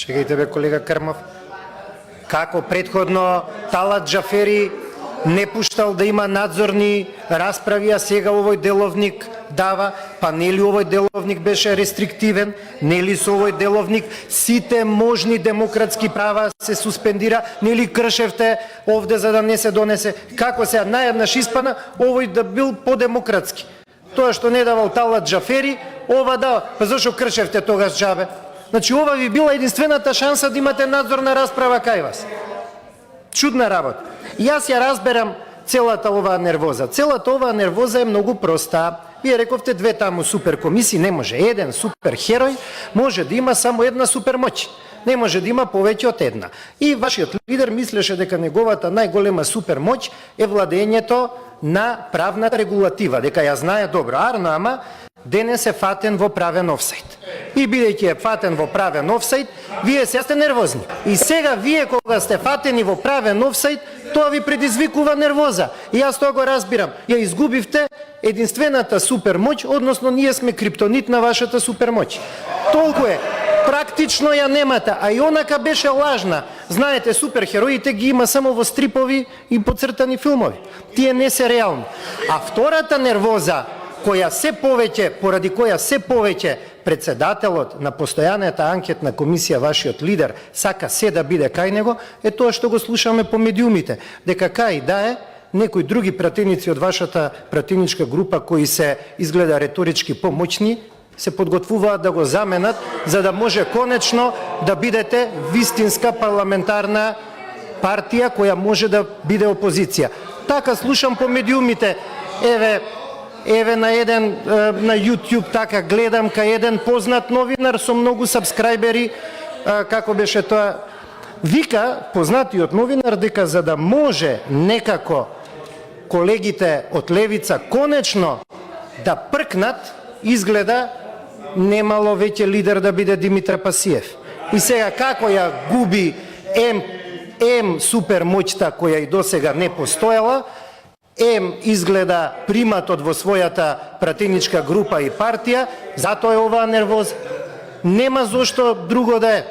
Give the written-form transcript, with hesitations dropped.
Чекајте бе, колега Крмов. Како предходно Талат Џафери не пуштал да има надзорни расправи, а сега овој деловник дава, па нели овој деловник беше рестриктивен, нели со овој деловник сите можни демократски права се суспендира, нели кршевте овде за да не се донесе, како се наеднаш испана овој да бил подемократски. Тоа што не давал Талат Џафери, ова да, па зашо кршевте тогаш џабе? Значи ова ви била единствената шанса да имате надзорна расправа кај вас. Чудна работа. Јас ја разберам целата оваа нервоза. Целата оваа нервоза е многу проста. Вие рековте две таму супер комисии, не може. Еден супер херој може да има само една супер моќ. Не може да има повеќе од една. И вашиот лидер мислеше дека неговата најголема супер моќ е владењето на правната регулатива, дека ја знае добро. Арно, ама денес е фатен во правен офсайд. И бидејќи е фатен во правен офсайд, вие сега сте нервозни. И сега вие кога сте фатени во правен офсайд, тоа ви предизвикува нервоза. И јас тоа го разбирам. Ја изгубивте единствената супер моќ, односно ние сме криптонит на вашата супер моќ. Толку е. Практично ја немате, а и онака беше лажна. Знаете, суперхероите ги има само во стрипови и поцртани филмови. Тие не се реални. А втората нервоза, која се повеќе, поради која се повеќе председателот на постојаната анкетна комисија, вашиот лидер, сака се да биде кај него, е тоа што го слушаме по медиумите, дека кај да е некои други пратеници од вашата пратеничка група кои се изгледа реторички помоćни, се подготвуваат да го заменат, за да може конечно да бидете вистинска парламентарна партија која може да биде опозиција. Така слушам по медиумите. Еве на YouTube така гледам кај еден познат новинар со многу сабскрајбери, како беше тоа, вика познатиот новинар дека за да може некако колегите од левица конечно да пркнат, изгледа немало веќе лидер да биде Димитар Пасиев. И сега како ја губи супер моќта која и досега не постоела, изгледа приматот во својата пратеничка група и партија, затоа е оваа нервоза. Нема зошто друго да е.